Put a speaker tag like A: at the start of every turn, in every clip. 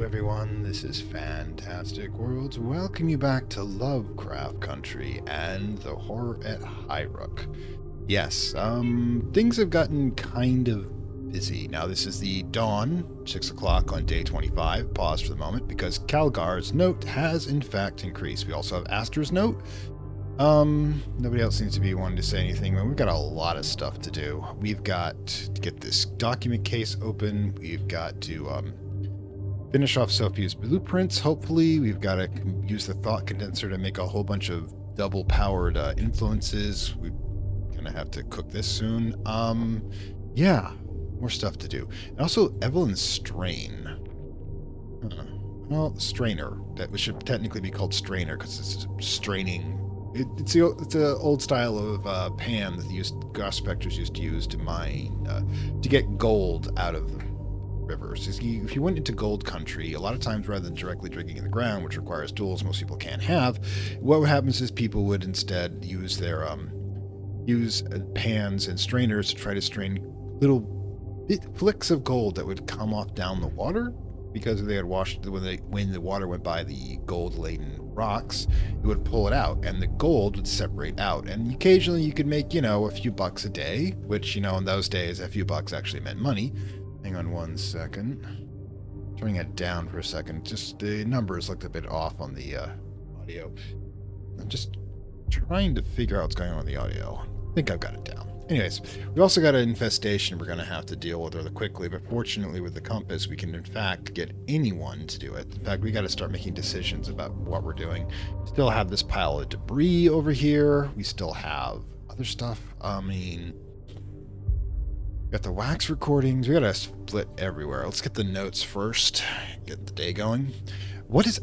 A: everyone? This is Fantastic Worlds. Welcome you back to Lovecraft Country and the horror at Highrook. Yes, things have gotten kind of busy. Now, this is the dawn, 6 o'clock on day 25. Pause for the moment because Calgar's note has in fact increased. We also have Aster's note. Nobody else seems to be wanting to say anything, but we've got a lot of stuff to do. We've got to get this document case open. We've got to, finish off Sophia's blueprints, hopefully. We've got to use the thought condenser to make a whole bunch of double-powered influences. We're going to have to cook this soon. Yeah, more stuff to do. And also, Evelyn's strain. Well, strainer. That should technically be called strainer because it's straining. It's an old style of pan that the prospectors used to use to mine, to get gold out of rivers. If you went into gold country, a lot of times rather than directly digging in the ground, which requires tools most people can't have, what happens is people would instead use their pans and strainers to try to strain little flicks of gold that would come off down the water, because they had washed when the water went by the gold-laden rocks, it would pull it out, and the gold would separate out. And occasionally you could make, a few bucks a day, which, in those days, a few bucks actually meant money. Hang on one second. Turning it down for a second. Just the numbers looked a bit off on the audio. I'm just trying to figure out what's going on with the audio. I think I've got it down. Anyways, we also got an infestation we're going to have to deal with rather quickly, but fortunately with the compass, we can in fact get anyone to do it. In fact, we got to start making decisions about what we're doing. Still have this pile of debris over here. We still have other stuff. Got the wax recordings. We gotta split everywhere. Let's get the notes first. Get the day going. What is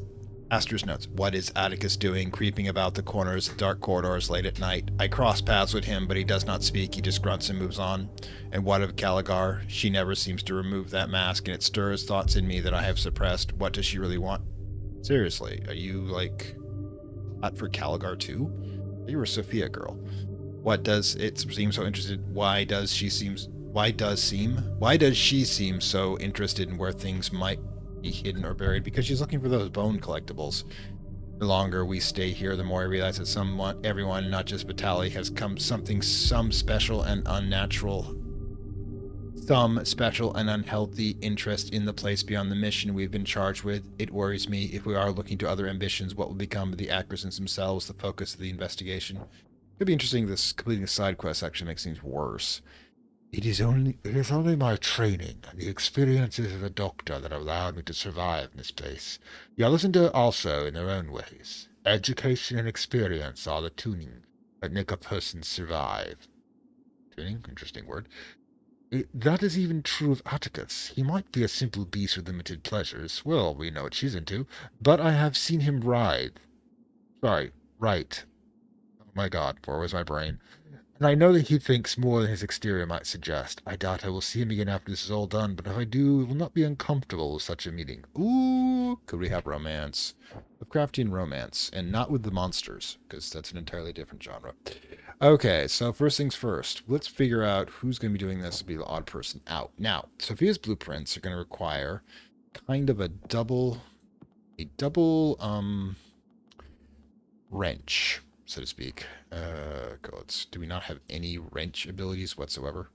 A: Aster's notes? What is Atticus doing, creeping about the corners, dark corridors late at night? I cross paths with him, but he does not speak. He just grunts and moves on. And what of Calgar? She never seems to remove that mask, and it stirs thoughts in me that I have suppressed. What does she really want? Seriously, are you, hot for Calgar too? You were a Sophia girl. What does it seem so interested? Why does she seem so interested in where things might be hidden or buried? Because she's looking for those bone collectibles. The longer we stay here, the more I realize that everyone, not just Vitali, has some special and unhealthy interest in the place beyond the mission we've been charged with. It worries me. If we are looking to other ambitions, what will become of the Ackersons themselves, the focus of the investigation? Could be interesting. This completing the side quest actually makes things worse. It is only my training and the experiences of a doctor that have allowed me to survive in this place. The others endure also in their own ways. Education and experience are the tuning that make a person survive. Tuning? Interesting word. That is even true of Atticus. He might be a simple beast with limited pleasures. Well, we know what she's into. But I have seen him ride. Sorry, right. Oh my god, where was my brain? And I know that he thinks more than his exterior might suggest. I doubt I will see him again after this is all done, but if I do, it will not be uncomfortable with such a meeting. Ooh, could we have romance? Lovecraftian romance, and not with the monsters, because that's an entirely different genre. Okay, so first things first, let's figure out who's going to be doing this to be the odd person out. Now, Sophia's blueprints are going to require kind of a double wrench, so to speak. Do we not have any wrench abilities whatsoever?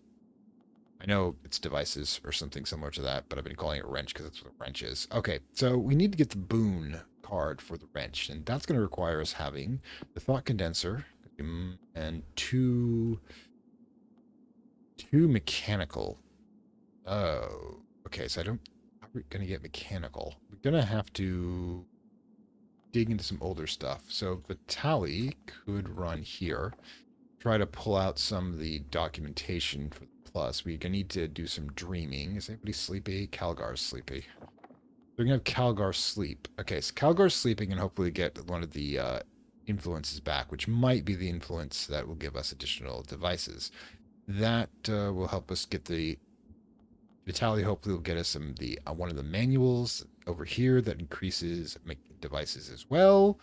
A: I know it's devices or something similar to that, but I've been calling it wrench because that's what a wrench is. Okay, so we need to get the boon card for the wrench, and that's going to require us having the thought condenser and two mechanical. Oh, okay, so how are we going to get mechanical? We're going to have to dig into some older stuff. So Vitali could run here, try to pull out some of the documentation for the plus. We're gonna need to do some dreaming. Is anybody sleepy? Calgar's sleepy. We're gonna have Calgar sleep. Okay, so Calgar's sleeping and hopefully get one of the influences back, which might be the influence that will give us additional devices. That will help us get the Vitali. Hopefully will get us one of the manuals over here that increases devices as well.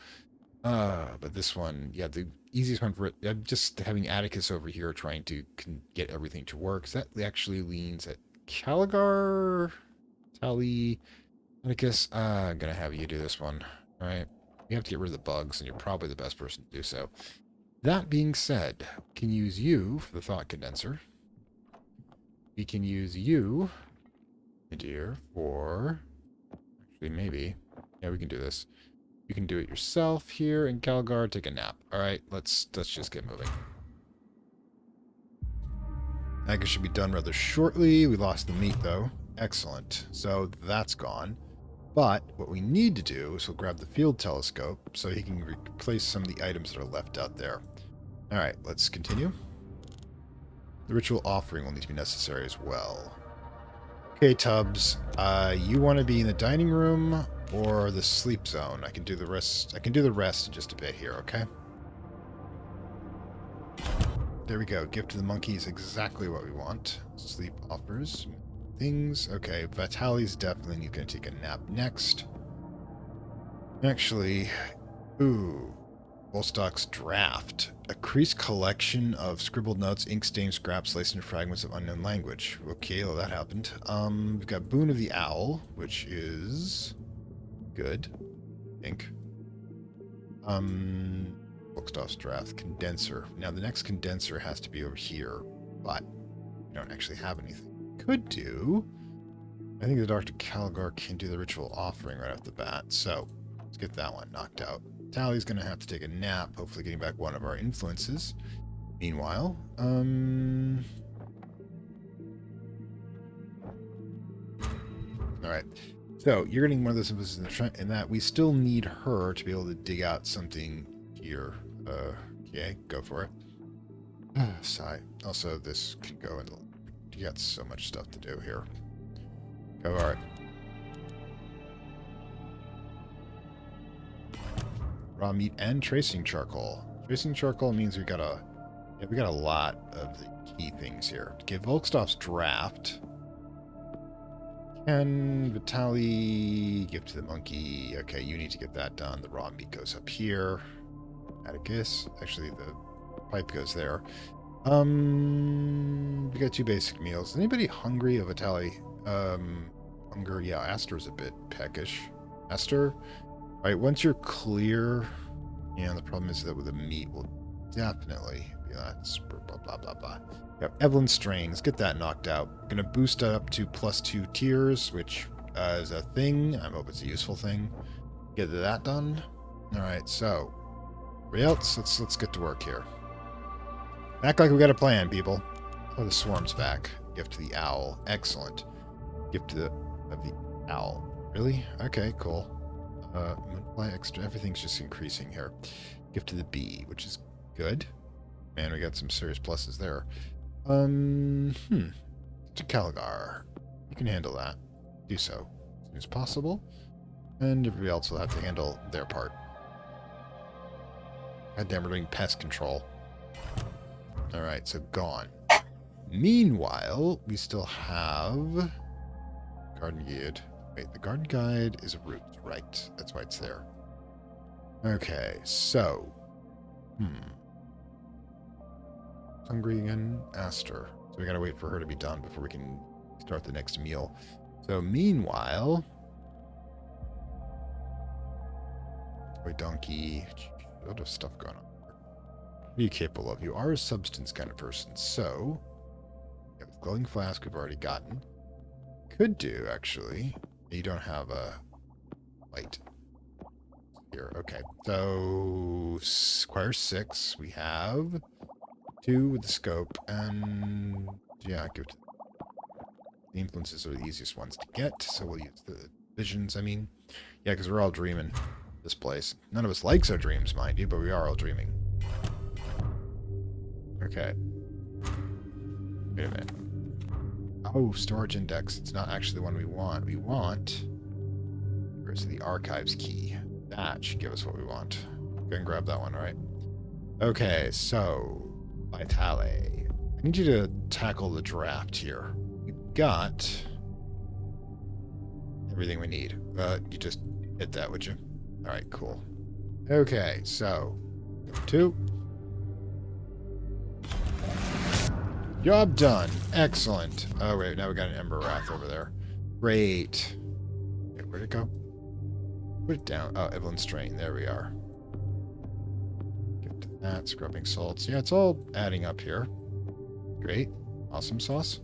A: But this one, yeah, the easiest one for it, I'm just having Atticus over here trying to get everything to work. So that actually leans at Caligar, Tally, I guess I'm gonna have you do this one. All right. You have to get rid of the bugs, and you're probably the best person to do so. That being said, we can use you for the thought condenser. We can use you, my dear, for... Actually, maybe. Yeah, we can do this. You can do it yourself here, and Calgar, take a nap. All right, let's just get moving. That should be done rather shortly. We lost the meat, though. Excellent. So that's gone. But what we need to do is we'll grab the field telescope so he can replace some of the items that are left out there. All right, let's continue. The ritual offering will need to be necessary as well. Okay, Tubbs, you want to be in the dining room or the sleep zone? I can do the rest. I can do the rest in just a bit here, okay? There we go. Gift to the monkey is exactly what we want. Sleep offers things. Okay, Vitali's definitely going to take a nap next. Actually, ooh, Wolstock's draft. A creased collection of scribbled notes, ink stains, scraps, laced in fragments of unknown language. Okay, well that happened. We've got Boon of the Owl, which is good. I think. Wolstock's draft. Condenser. Now the next condenser has to be over here, but we don't actually have anything. Could do. I think the Dr. Calgar can do the ritual offering right off the bat, so let's get that one knocked out. Tally's going to have to take a nap, hopefully getting back one of our influences. Meanwhile, alright. So, you're getting one of those influences in the trend, and that we still need her to be able to dig out something here. Okay, go for it. Sigh. Also, this can go in. You got so much stuff to do here. Go, alright. Raw meat and tracing charcoal. Tracing charcoal means we got a lot of the key things here. Give Volkstoff's draft. Can Vitali give to the monkey? Okay, you need to get that done. The raw meat goes up here. Atticus. Actually, the pipe goes there. We got 2 basic meals. Is anybody hungry of Vitali? Hunger. Yeah, Aster's a bit peckish. Aster? Alright, once you're clear, yeah, the problem is that with the meat will definitely be that blah blah blah blah. Yep, Evelyn Strain, let's get that knocked out. Gonna boost that up to +2 tiers, which is a thing. I hope it's a useful thing. Get that done. Alright, so everybody else, let's get to work here. Act like we got a plan, people. Oh, the swarm's back. Gift to the owl. Excellent. Gift to the owl. Really? Okay, cool. Multiply extra. Everything's just increasing here. Gift to the bee, which is good. Man, we got some serious pluses there. To Calgar. You can handle that. Do so as soon as possible. And everybody else will have to handle their part. Goddamn, we're doing pest control. Alright, so gone. Meanwhile, we still have Garden Guide. Wait, the Garden Guide is a route, right? That's why it's there. Okay, so... Hungry again? Aster. So we gotta wait for her to be done before we can start the next meal. So meanwhile... Toy Donkey... A lot of stuff going on. What are you capable of? You are a substance kind of person, so... Yeah, with Glowing Flask we've already gotten. Could do, actually... You don't have a light here. Okay, so Squire 6. We have 2 with the scope, and yeah, give it to the influences are the easiest ones to get. So we'll use the visions. I mean, yeah, because we're all dreaming this place. None of us likes our dreams, mind you, but we are all dreaming. Okay. Wait a minute. Oh, storage index. It's not actually the one we want. We want... Where's the archives key? That should give us what we want. Go ahead and grab that one, right? Okay, so... Vitali. I need you to tackle the draft here. We've got... everything we need. You just hit that, would you? Alright, cool. Okay, so... 2. Job done. Excellent. Oh, wait. Now we got an Ember Wrath over there. Great. Okay, Where'd it go? Put it down. Oh, Evelyn's Strain. There we are. Get to that. Scrubbing salts. Yeah, it's all adding up here. Great. Awesome sauce.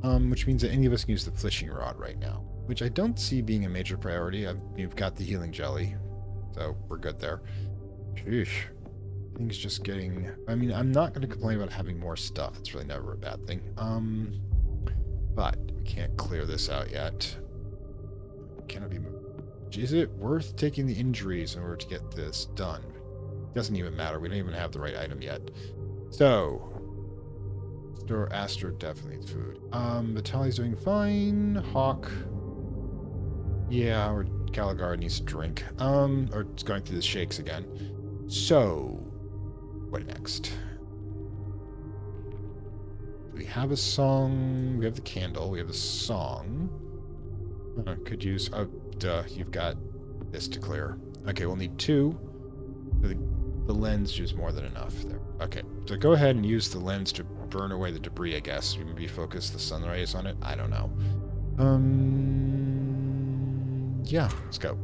A: Which means that any of us can use the fishing rod right now, which I don't see being a major priority. We've got the healing jelly, so we're good there. Sheesh. Things just getting... I mean, I'm not going to complain about having more stuff. It's really never a bad thing. But we can't clear this out yet. Can it be moved? Is it worth taking the injuries in order to get this done? Doesn't even matter. We don't even have the right item yet. So... Store Astor definitely needs food. Vitali's doing fine. Hawk. Yeah, or Caligar needs to drink. Or it's going through the shakes again. So, what next? Do we have a song? We have the candle. We have the song. Could use... Oh, duh. You've got this to clear. Okay, we'll need 2. The lens use more than enough there. Okay, so go ahead and use the lens to burn away the debris, I guess. Maybe focus the sun rays on it. I don't know. Yeah, let's go.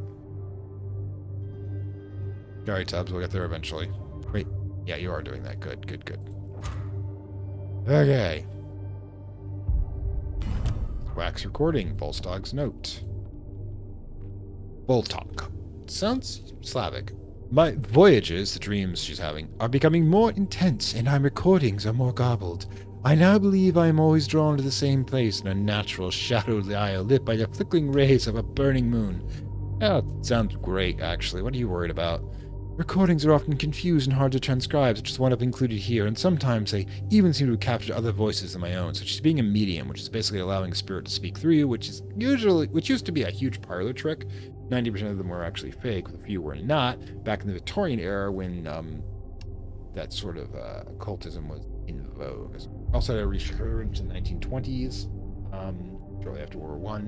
A: Sorry, Tubbs. We'll get there eventually. Wait. Yeah, you are doing that. Good, good, good. Okay. Wax recording. Volstag's note. Voltag. Sounds Slavic. My voyages, the dreams she's having, are becoming more intense, and my recordings are more garbled. I now believe I am always drawn to the same place in a natural shadowed isle lit by the flickering rays of a burning moon. Yeah, sounds great, actually. What are you worried about? Recordings are often confused and hard to transcribe, such as one I've included here, and sometimes they even seem to capture other voices than my own, such as being a medium, which is basically allowing a spirit to speak through you, which used to be a huge parlor trick. 90% of them were actually fake, a few were not, back in the Victorian era when that sort of occultism was in vogue. Also had a resurgence in the 1920s, shortly after World War I,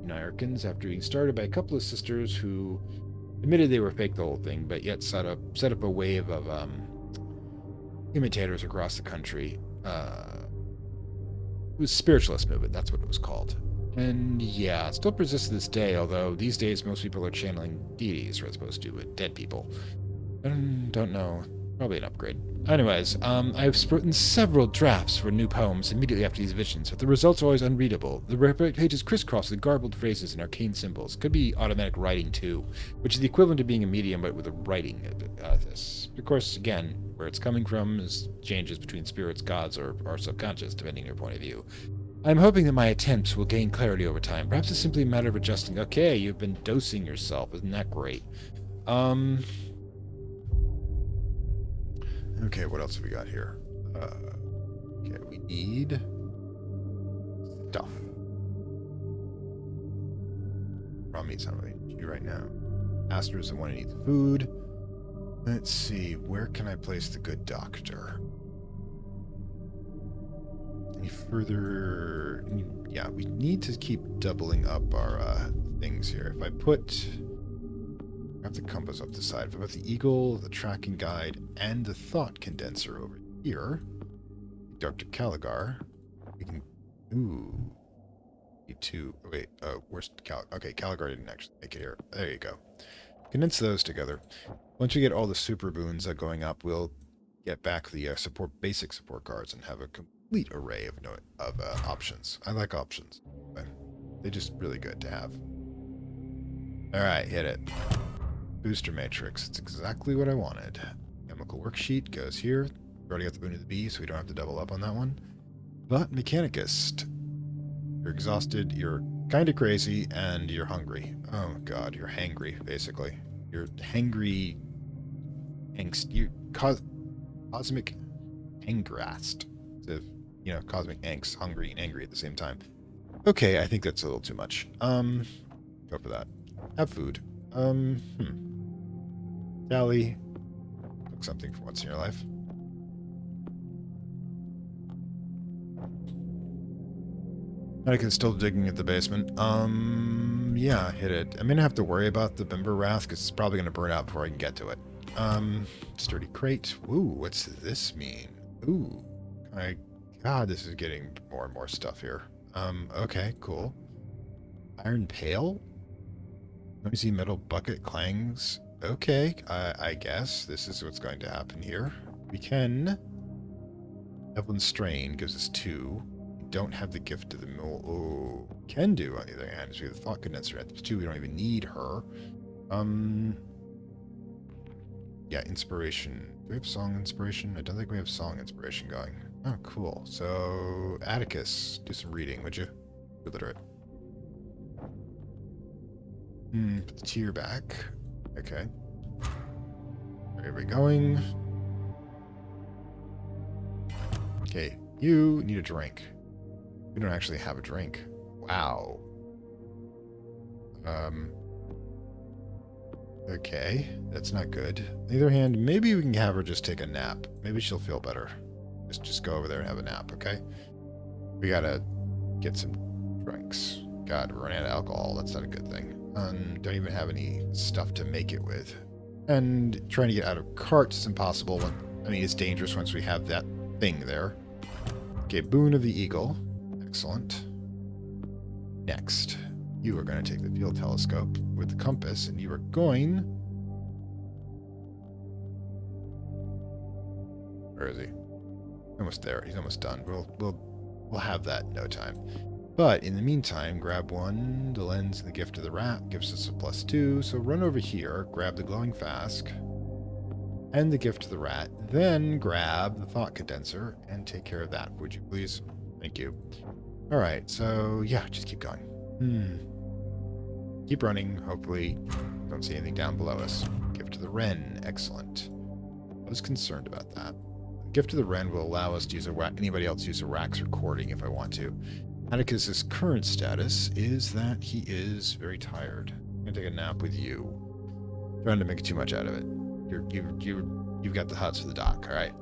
A: in Irkins, after being started by a couple of sisters who admitted they were fake the whole thing, but yet set up a wave of imitators across the country. It was spiritualist movement, that's what it was called. And yeah, it still persists to this day, although these days most people are channeling deities as opposed to dead people. I don't know. Probably an upgrade. Anyways, I have written several drafts for new poems immediately after these visions, but the results are always unreadable. The pages crisscross with garbled phrases and arcane symbols. Could be automatic writing too, which is the equivalent to being a medium, but with a writing this. Of course, again, where it's coming from is changes between spirits, gods, or subconscious, depending on your point of view. I'm hoping that my attempts will gain clarity over time. Perhaps it's simply a matter of adjusting. Okay, you've been dosing yourself. Isn't that great? Okay, what else have we got here? Okay, we need stuff. Raw meat's not really an issue right now. Astor's the one who needs food. Let's see, where can I place the good doctor? Any further... Yeah, we need to keep doubling up our things here. If I put... I have the compass up the side. If I put the eagle, the tracking guide, and the thought condenser over here, Dr. Caligar, we can... Ooh. Need to... Wait, where's Okay, Caligar didn't actually make it here. There you go. Condense those together. Once we get all the super boons going up, we'll get back the basic support cards and have a complete array of options. I like options. They're just really good to have. Alright, hit it. Booster matrix. It's exactly what I wanted. Chemical worksheet goes here. We already got the boon of the bee, so we don't have to double up on that one. But Mechanicist. You're exhausted, you're kind of crazy, and you're hungry. Oh god, you're hangry, basically. You're hangry... You're cosmic angrast. So, cosmic angst, hungry and angry at the same time. Okay, I think that's a little too much. Go for that. Have food. Vitali. Cook something for once in your life. Anakin's still digging at the basement. Yeah, hit it. I'm gonna have to worry about the Bimber Wrath, because it's probably gonna burn out before I can get to it. Sturdy crate. Ooh, what's this mean? Ooh. God, this is getting more and more stuff here. Okay, cool. Iron pail? Noisy metal bucket clangs. Okay, I guess this is what's going to happen here. We can... Evelyn Strain gives us 2. We don't have the gift of the mule. Oh, can do, on the other hand, is we have the thought condenser at 2. We don't even need her. Yeah, inspiration. Do we have song inspiration? I don't think we have song inspiration going. Oh, cool. So, Atticus, do some reading, would you? You're literate. Put the tear back. Okay. Where are we going? Okay, you need a drink. We don't actually have a drink. Wow. Okay, that's not good. On the other hand, maybe we can have her just take a nap. Maybe she'll feel better. Just go over there and have a nap, okay? We gotta get some drinks. God, we're running out of alcohol. That's not a good thing. Don't even have any stuff to make it with. And trying to get out of carts is impossible. I mean, it's dangerous once we have that thing there. Okay, Boon of the Eagle. Excellent. Next, you are going to take the field telescope with the compass, and you are going... Where is he? Almost there. He's almost done. We'll have that in no time. But in the meantime, grab 1. The lens and the gift of the rat gives us a +2. So run over here, grab the glowing flask and the gift of the rat. Then grab the thought condenser and take care of that, would you please? Thank you. All right. So yeah, just keep going. Keep running. Hopefully, don't see anything down below us. Gift of the wren. Excellent. I was concerned about that. The gift of the wren will allow us to use anybody else use a Rax recording if I want to. Atticus's current status is that he is very tired. I'm gonna take a nap with you. Trying to make too much out of it. You've got the huts for the dock. All right.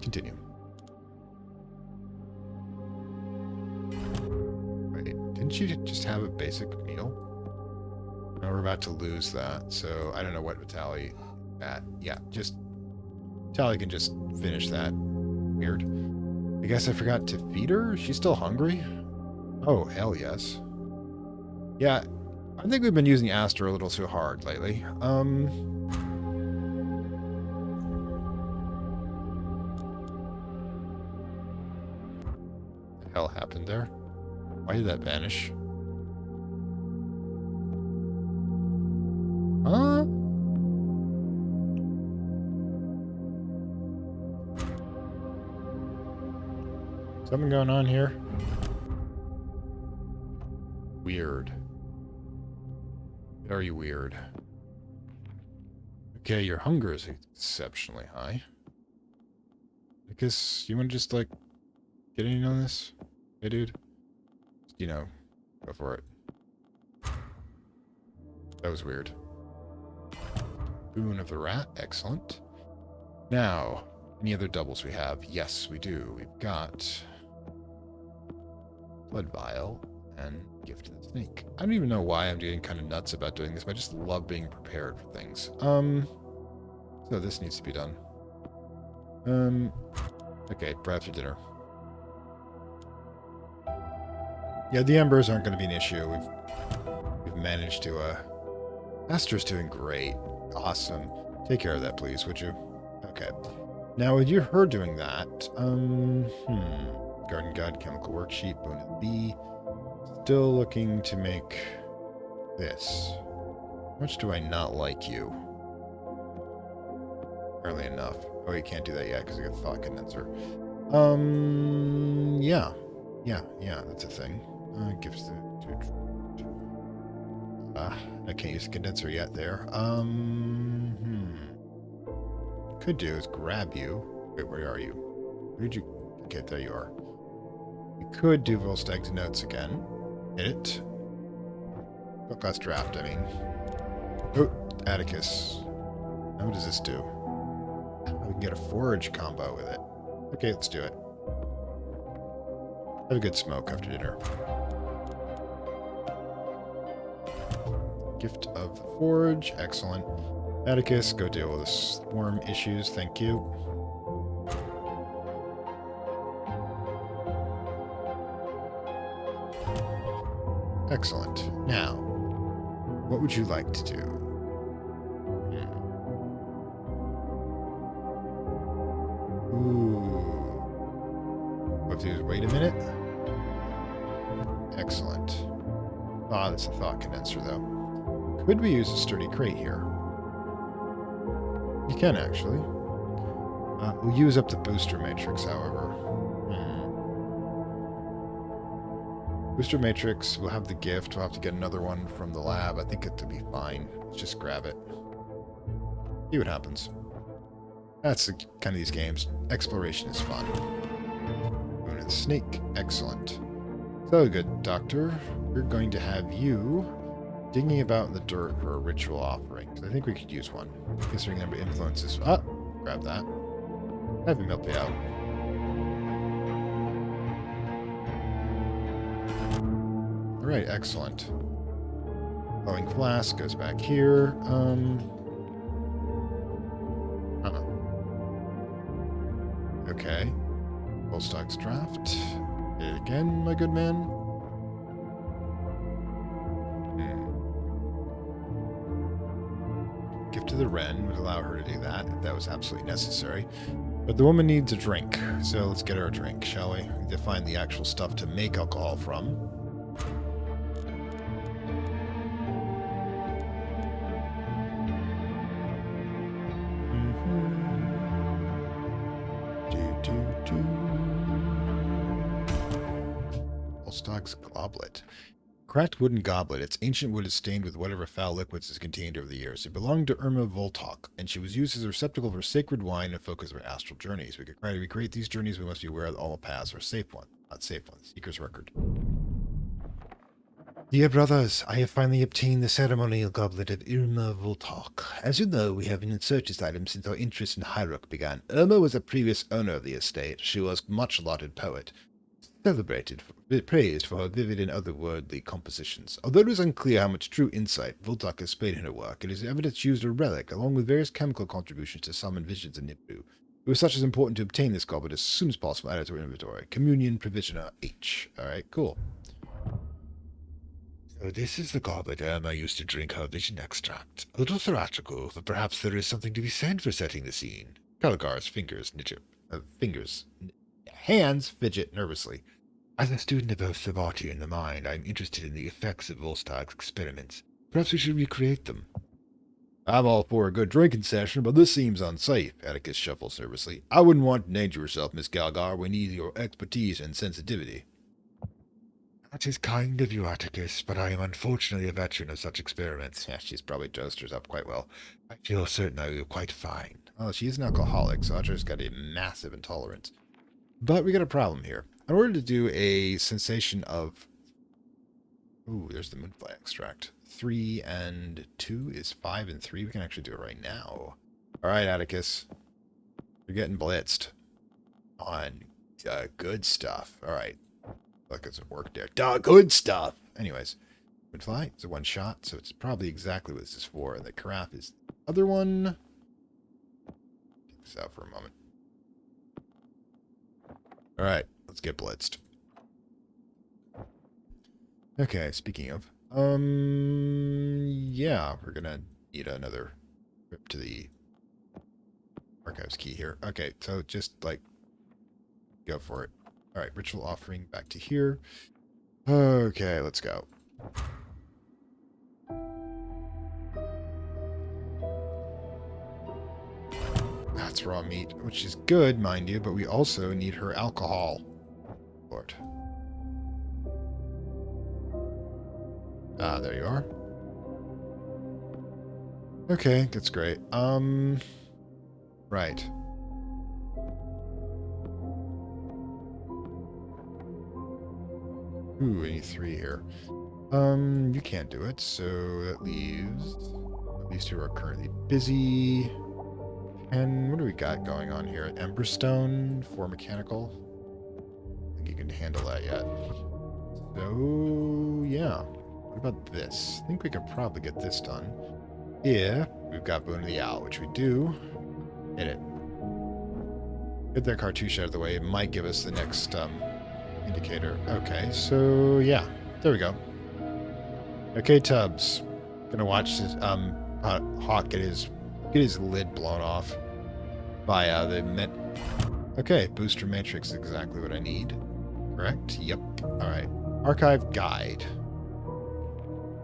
A: Continue. Wait, didn't you just have a basic meal? No, we're about to lose that, so I don't know what Vitali at. Yeah, just Vitali can just finish that. Weird. I guess I forgot to feed her? She's still hungry? Oh, hell yes. Yeah, I think we've been using Aster a little too hard lately. What the hell happened there? Why did that vanish? Huh? Something going on here? Weird. Very weird. Okay, your hunger is exceptionally high. I guess you want to just, like, get in on this? Hey, dude? You know, go for it. That was weird. Boon of the rat. Excellent. Now, any other doubles we have? Yes, we do. We've got... Blood Vial, and Gift of the Snake. I don't even know why I'm getting kind of nuts about doing this, but I just love being prepared for things. So this needs to be done. Okay, perhaps for dinner. Yeah, the embers aren't going to be an issue. We've managed to, Aster's doing great. Awesome. Take care of that, please, would you? Okay. Now, with her doing that, Garden God, Chemical Worksheet, Boon of the Bee. Still looking to make this. How much do I not like you? Early enough. Oh, you can't do that yet because I got the thought condenser. Yeah. Yeah, that's a thing. Gives the... I can't use the condenser yet there. Could do is grab you. Wait, where are you? Where'd you... Okay, there you are. You could do Volstag's notes again. Hit it. Book last draft, I mean. Oh, Atticus. Now what does this do? We can get a forage combo with it. Okay, let's do it. Have a good smoke after dinner. Gift of the Forge. Excellent. Atticus, go deal with the swarm issues. Thank you. Excellent. Now, what would you like to do? Ooh. What do? Wait a minute. Excellent. Ah, that's a thought condenser, though. Could we use a sturdy crate here? You can, actually. We'll use up the booster matrix, however. Booster matrix, we'll have the gift. We'll have to get another one from the lab. I think it'll be fine. Let's just grab it. See what happens. That's the kind of these games. Exploration is fun. Moon of the Snake. Excellent. So good, Doctor. We're going to have you digging about in the dirt for a ritual offering. I think we could use one. Considering the number of influences. Ah, grab that. Have him help you out. Alright, excellent. Glowing flask goes back here. Okay. Full stocks draft. Hit it again, my good man. Gift to the Wren would allow her to do that if that was absolutely necessary. But the woman needs a drink, so let's get her a drink, shall we? We need to find the actual stuff to make alcohol from. Volstock's goblet. Cracked wooden goblet. Its ancient wood is stained with whatever foul liquids is contained over the years. It belonged to Irma Voltok, and she was used as a receptacle for sacred wine and focus of her astral journeys. We could try to recreate these journeys. We must be aware that all paths are safe one. Not safe ones. Seeker's record. Dear brothers, I have finally obtained the ceremonial goblet of Irma Voltok. As you know, we have been in search of this item since our interest in Highrook began. Irma was a previous owner of the estate. She was a much-lauded poet, celebrated, praised for her vivid and otherworldly compositions. Although it is unclear how much true insight Voltok has displayed in her work, it is evident she used a relic, along with various chemical contributions to summon visions in Nibbu. It was such as important to obtain this goblet as soon as possible. Add it to our inventory. Communion Provisioner H. Alright, cool. So this is the goblet Irma used to drink her vision extract. A little theatrical, but perhaps there is something to be said for setting the scene. Caligar's hands fidget nervously. As a student of both the body and the mind, I am interested in the effects of Volstock's experiments. Perhaps we should recreate them. I'm all for a good drinking session, but this seems unsafe, Atticus shuffles nervously. I wouldn't want to endanger yourself, Miss Galgar. We need your expertise and sensitivity. That is kind of you, Atticus, but I am unfortunately a veteran of such experiments. Yeah, she's probably dosed herself quite well. I feel certain I will be quite fine. Oh, she is an alcoholic, so Audrey's got a massive intolerance. But we got a problem here. In order to do a sensation of... Ooh, there's the moonfly extract. 3 and 2 is 5 and 3. We can actually do it right now. Alright, Atticus. You're getting blitzed. On good stuff. Alright. Look, it's at work there. Duh, good stuff! Anyways. Moonfly is a one shot, so it's probably exactly what this is for. And the carafe is the other one. Take this out for a moment. Alright, let's get blitzed. Okay, speaking of, yeah, we're gonna need another trip to the archives key here. Okay, so just, like, go for it. Alright, ritual offering back to here. Okay, let's go. That's raw meat, which is good, mind you, but we also need her alcohol. Lord. Ah, there you are. Okay, that's great. Right. Ooh, I need 3 here. You can't do it, so that leaves... These 2 are currently busy. And what do we got going on here? Emberstone for mechanical. I think you can handle that yet. So, yeah. What about this? I think we could probably get this done. If we've got Boon of the Owl, which we do. Hit it. Get that cartouche out of the way. It might give us the next indicator. Okay, so yeah. There we go. Okay, Tubbs. Gonna watch this Hawk get his lid blown off by the met. Okay, booster matrix is exactly what I need. Correct? Yep. Alright. Archive guide.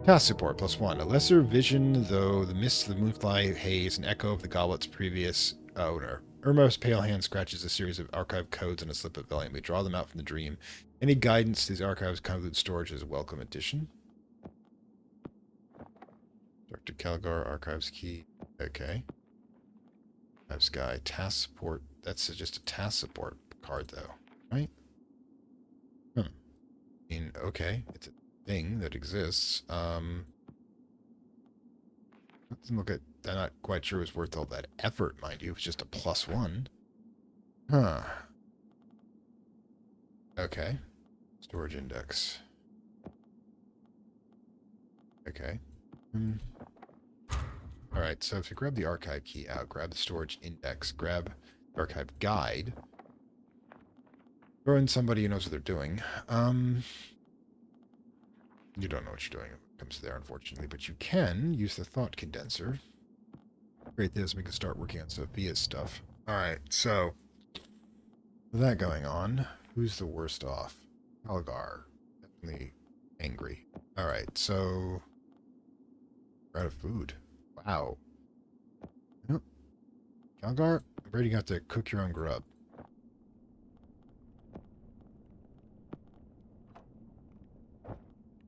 A: Task support +1. A lesser vision, though the mist of the moonfly haze, an echo of the goblet's previous owner. Irma's pale hand scratches a series of archive codes on a slip of vellum. We draw them out from the dream. Any guidance to these archives convolute storage is a welcome addition. Dr. Calgar, archives key. Okay. Archives guy. Task support. That's just a task support card, though. Right? Okay. It's a thing that exists. Doesn't look at. I'm not quite sure it was worth all that effort, mind you. It was just a +1. Huh. Okay. Storage index. Okay. Alright, so if you grab the archive key out, grab the storage index, grab the archive guide, throw in somebody who knows what they're doing. You don't know what you're doing when it comes to there, unfortunately, but you can use the thought condenser. Create this, we can start working on Sophia's stuff. Alright, so with that going on, who's the worst off? Algar. Definitely angry. Alright, so we're out of food. Wow. Yep. Algar, I'm afraid you have to cook your own grub.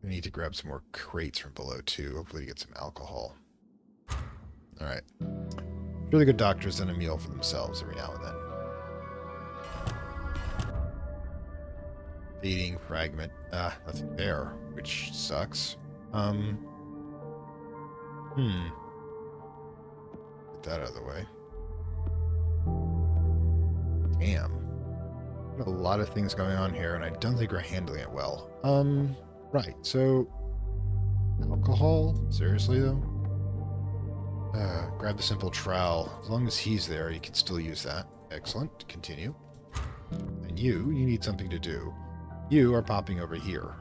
A: We need to grab some more crates from below, too. Hopefully to get some alcohol. Alright. Really good doctors done a meal for themselves every now and then. Feeding fragment. Nothing there, which sucks. Get that out of the way. Damn. A lot of things going on here, and I don't think we're handling it well. Right, so alcohol? Seriously, though? Grab the simple trowel. As long as he's there, you can still use that. Excellent. Continue. And you need something to do. You are popping over here.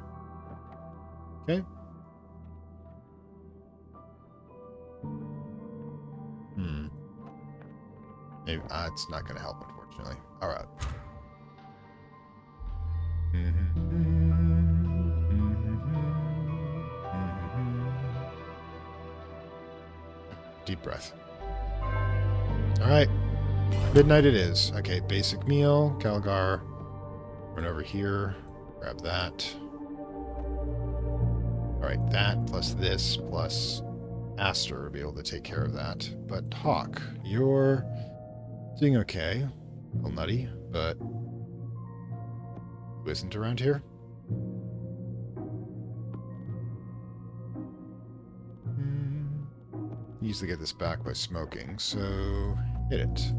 A: Okay? Maybe, it's not going to help, unfortunately. Alright. Deep breath. Alright. Midnight it is. Okay, basic meal. Calgar. Run over here. Grab that. Alright, that plus this plus Aster will be able to take care of that. But Hawk, you're doing okay. A little nutty, but who isn't around here? Easily get this back by smoking, so hit it.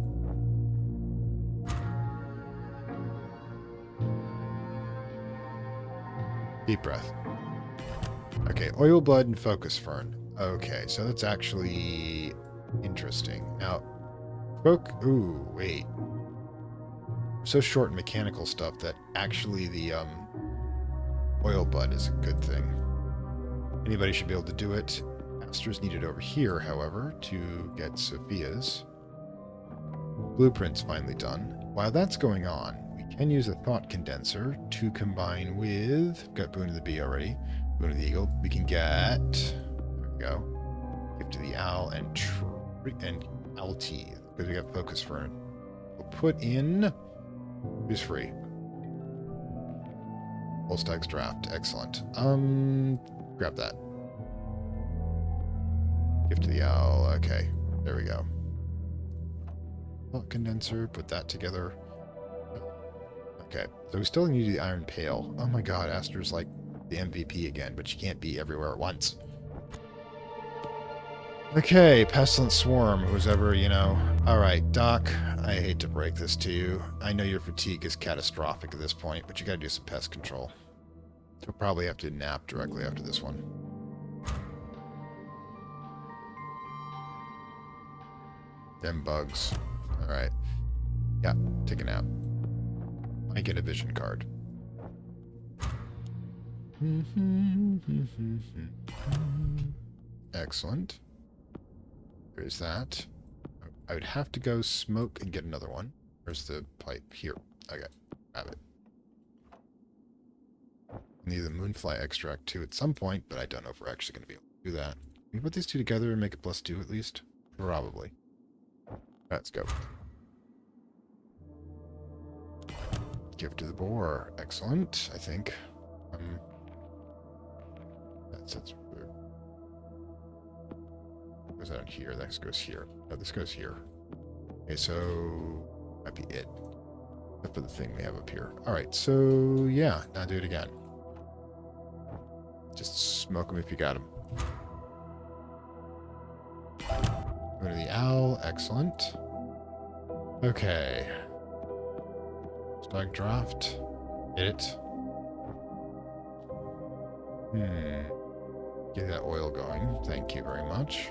A: Deep breath. Okay, oil blood and focus fern. Okay, so that's actually interesting. Now, ooh, wait. So short in mechanical stuff that actually the oil blood is a good thing. Anybody should be able to do it. Aster's needed over here, however, to get Sophia's. Blueprint's finally done. While that's going on, we can use a thought condenser to combine with... Got Boon of the Bee already. Boon of the Eagle. We can get... There we go. Give to the Owl and Alti, because we got Focus Fern. We'll put in... Who's free? Volstag's Draft. Excellent. Grab that. Give to the Owl. Okay. There we go. Thought condenser. Put that together. Okay. So we still need the Iron Pail. Oh my god, Aster's like the MVP again, but she can't be everywhere at once. Okay, Pestilent Swarm, who's ever, you know. Alright, Doc, I hate to break this to you. I know your fatigue is catastrophic at this point, but you gotta do some pest control. You'll probably have to nap directly after this one. Them bugs. Alright. Yeah, take a nap. I get a vision card. Excellent. There's that. I would have to go smoke and get another one. Where's the pipe? Here. Okay. Grab it. Need the moonfly extract too at some point, but I don't know if we're actually going to be able to do that. Can we put these two together and make it +2 at least? Probably. Let's go. Give to the boar. Excellent, I think. That's goes out here. That goes here. No, this goes here. Okay, so might be it. Except for the thing we have up here. Alright, so yeah, now do it again. Just smoke them if you got them. Go to the owl. Excellent. Okay. Stag draft. Hit it. Get that oil going. Thank you very much.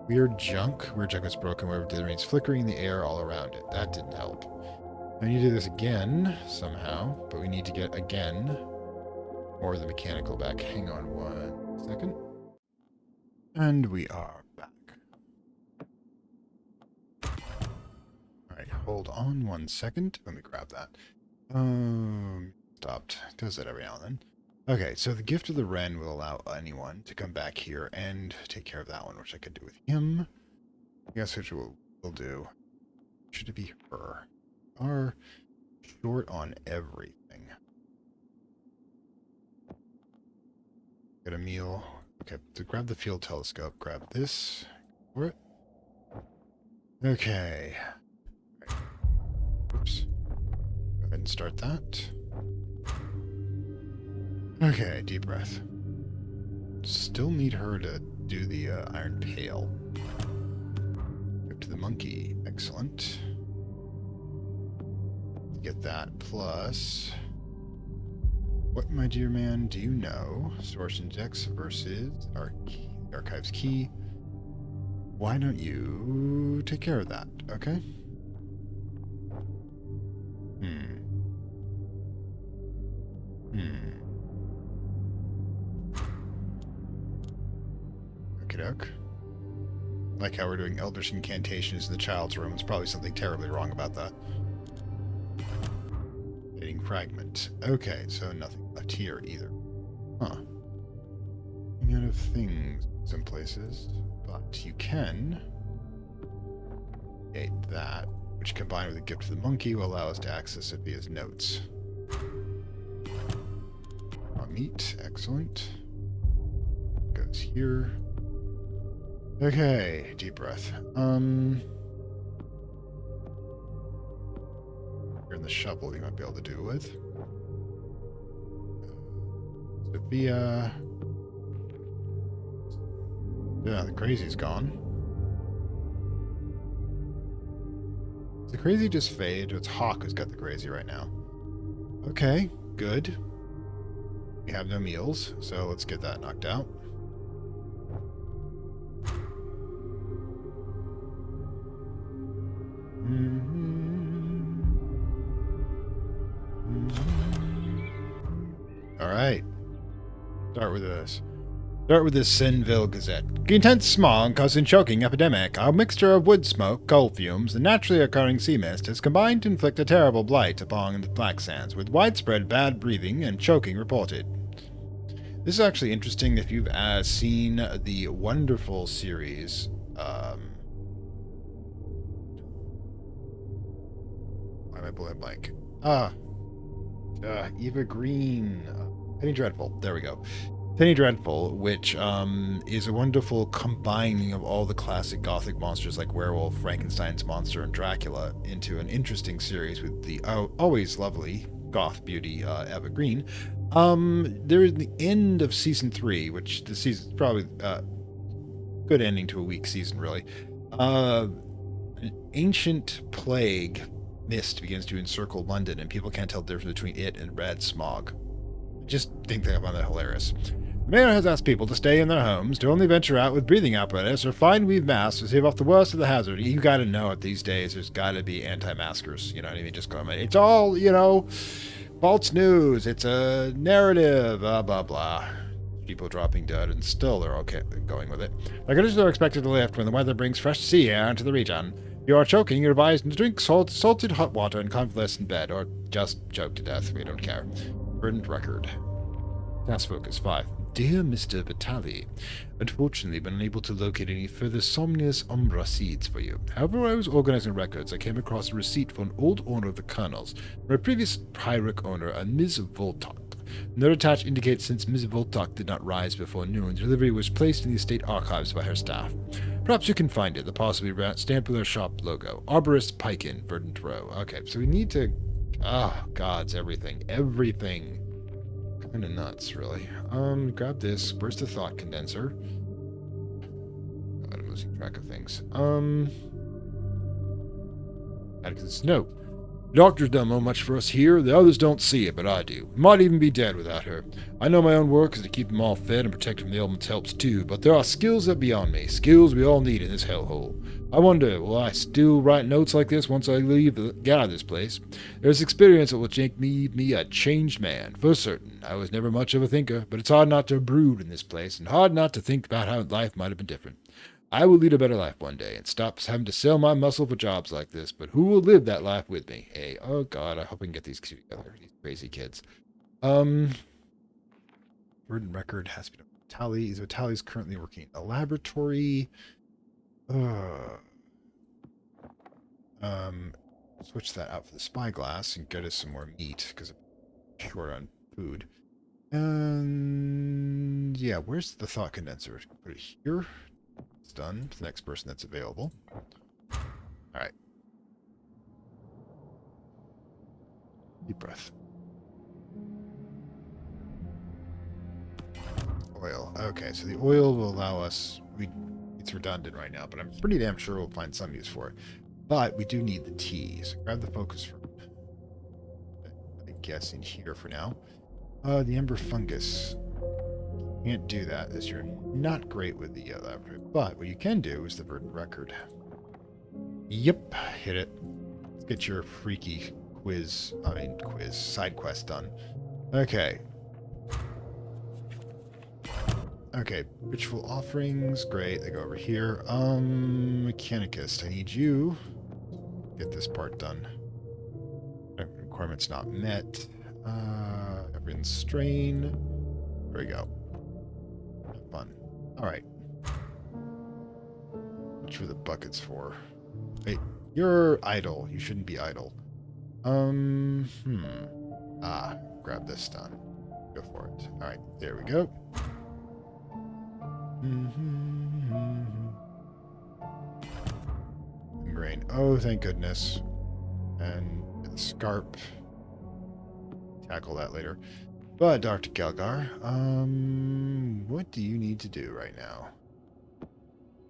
A: Weird junk. Weird junk is broken wherever it remains flickering in the air all around it. That didn't help. I need to do this again somehow, but we need to get again more of the mechanical back. Hang on 1 second. And we are back. Alright, hold on 1 second. Let me grab that. Stopped. Does that every now and then. Okay, so the gift of the wren will allow anyone to come back here and take care of that one, which I could do with him. I guess which we'll do. Should it be her? Are short on everything. Get a meal. Okay, to grab the field telescope, grab this. For it. Okay. Oops. Go ahead and start that. Okay, deep breath. Still need her to do the iron pail. Go to the monkey. Excellent. Get that plus... What, my dear man, do you know? Source index versus archives key. Why don't you take care of that, okay? Okie doke. Like how we're doing Eldritch incantations in the child's room. There's probably something terribly wrong about that. Fragment. Okay, so nothing left here either. Huh. Running out of things in some places, but you can create that, which combined with the gift to the monkey will allow us to access Sophia's notes. Raw meat, excellent. Goes here. Okay, deep breath. In the shovel you might be able to do with. Sophia. Yeah, the crazy's gone. Does the crazy just fade? It's Hawk who's got the crazy right now. Okay, good. We have no meals, so let's get that knocked out. Alright. Start with this. Start with this Sinville Gazette. Intense smog causing choking epidemic. A mixture of wood smoke, coal fumes, and naturally occurring sea mist has combined to inflict a terrible blight upon the Black Sands, with widespread bad breathing and choking reported. This is actually interesting if you've seen the wonderful series, why am I blowing blank? Eva Green. Penny Dreadful. There we go. Penny Dreadful, which is a wonderful combining of all the classic gothic monsters like Werewolf, Frankenstein's monster, and Dracula into an interesting series with the always lovely goth beauty Eva Green. There is the end of season 3, which the season's probably good ending to a weak season, really. An ancient plague mist begins to encircle London, and people can't tell the difference between it and red smog. I just think I find that hilarious. The mayor has asked people to stay in their homes, to only venture out with breathing apparatus or fine weave masks to save off the worst of the hazard. You gotta know it these days. There's gotta be anti-maskers. You know what I mean? Just going, it's all, false news. It's a narrative. Blah, blah, blah. people dropping dead, and still they're okay going with it. The conditions are expected to lift when the weather brings fresh sea air into the region. If you are choking, you're advised to drink salted hot water and convalesce in bed, or just choke to death. We don't care. Verdant record. Task focus 5. Dear Mr. Vitali, unfortunately, been unable to locate any further Somnius Umbra seeds for you. However, when I was organizing records, I came across a receipt for an old owner of the kernels, from a previous Highrook owner, a Ms. Voltok. The note attached indicates since Ms. Voltok did not rise before noon, delivery was placed in the estate archives by her staff. Perhaps you can find it, the possibly stamped with her shop logo. Arborist Pikin, Verdant Row. Okay, so we need to... Oh, gods, everything. Everything. Kind of nuts, really. Grab this. Where's the thought condenser? God, I'm losing track of things. Ackerson's note. Doctors don't know much for us here. The others don't see it, but I do. Might even be dead without her. I know my own work is to keep them all fed and protect from the elements helps too, but there are skills that beyond me. Skills we all need in this hellhole. I wonder, will I still write notes like this once I get out of this place? There's experience that will make me a changed man, for certain. I was never much of a thinker, but it's hard not to brood in this place, and hard not to think about how life might have been different. I will lead a better life one day and stop having to sell my muscle for jobs like this, but who will live that life with me? Hey, oh God, I hope I can get these two together, these crazy kids. Verdant record has been Vitali. Vitali's currently working in a laboratory. Switch that out for the spyglass and get us some more meat, because I'm short on food. And yeah, where's the thought condenser? Put it here. It's done. The next person that's available. Alright. Deep breath. Oil. Okay, so the oil will allow us... It's redundant right now, but I'm pretty damn sure we'll find some use for it. But we do need the tea, so grab the focus from... I guess in here for now. The ember fungus. Can't do that as you're not great with the laboratory. But what you can do is the verdant record. Yep, hit it. Let's get your freaky side quest done. Okay. Okay, ritual offerings, great, they go over here. Mechanicist, I need you. Get this part done. Requirements not met. Everyone's strain. There we go. Fun. Alright. Which were the buckets for? Wait, you're idle. You shouldn't be idle. Grab this done. Go for it. Alright, there we go. Grain. Oh, thank goodness. And the scarp. Tackle that later. But, Dr. Galgar, what do you need to do right now?